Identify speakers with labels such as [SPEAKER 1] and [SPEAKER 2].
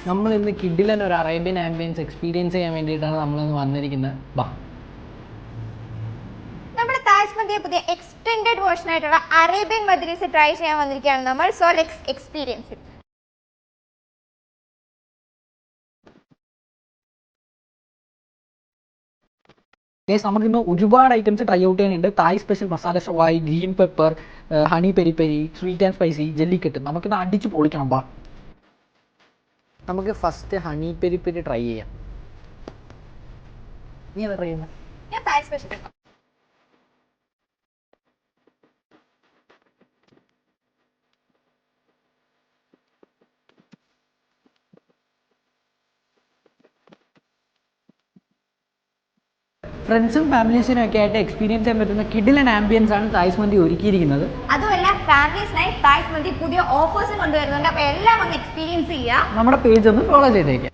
[SPEAKER 1] നമ്മൾ ഇന്ന് കിഡിലൻ ഒരു അറേബ്യൻ ആംബിയൻസ് എക്സ്പീരിയൻസ് ചെയ്യാൻ വേണ്ടിയിട്ടാണ് നമ്മളിന്ന് വന്നിരിക്കുന്നത്.
[SPEAKER 2] നമ്മുടെ താജ് മന്തിയെ പുതിയ എക്സ്റ്റെൻഡഡ് വേർഷൻ ആയിട്ടുള്ള അറേബ്യൻ മദ്രീസ് ട്രൈ ചെയ്യാൻ വന്നിരിക്കുകയാണ് നമ്മൾ. So let's experience it.
[SPEAKER 1] നമുക്കിന്ന് ഒരുപാട് ഐറ്റംസ് ട്രൈ ഔട്ട് ചെയ്യാനുണ്ട്. തായ് സ്പെഷ്യൽ മസാല ഷവായി, green pepper, honey peri peri, sweet and spicy, Jallikattu. നമുക്കിന്ന് അടിച്ച് പൊളിക്കണം. നമുക്ക് first honey peri peri try ചെയ്യാം. നീ എന്താ ട്രൈ ചെയ്യുന്നത്?
[SPEAKER 2] ഞാൻ തായ് സ്പെഷ്യൽ.
[SPEAKER 1] ഫ്രണ്ട്സും ഫാമിലീസിനും ഒക്കെ ആയിട്ട് എക്സ്പീരിയൻസ് ചെയ്യാൻ പറ്റുന്ന കിഡിലൻ ആംബിയൻസ് ആണ് തായ്സ് മന്തി ഒരുക്കിയിരിക്കുന്നത്.
[SPEAKER 2] അതുമല്ല ഫാമിലീസിനായി തായ്സ് മന്തി പുതിയ ഓഫേഴ്സും കൊണ്ടുവരുന്നുണ്ട്. അപ്പോൾ എല്ലാം ഒന്ന് എക്സ്പീരിയൻസ് ചെയ്യുക.
[SPEAKER 1] നമ്മുടെ പേജ് ഒന്ന് ഫോളോ ചെയ്തേക്കാം.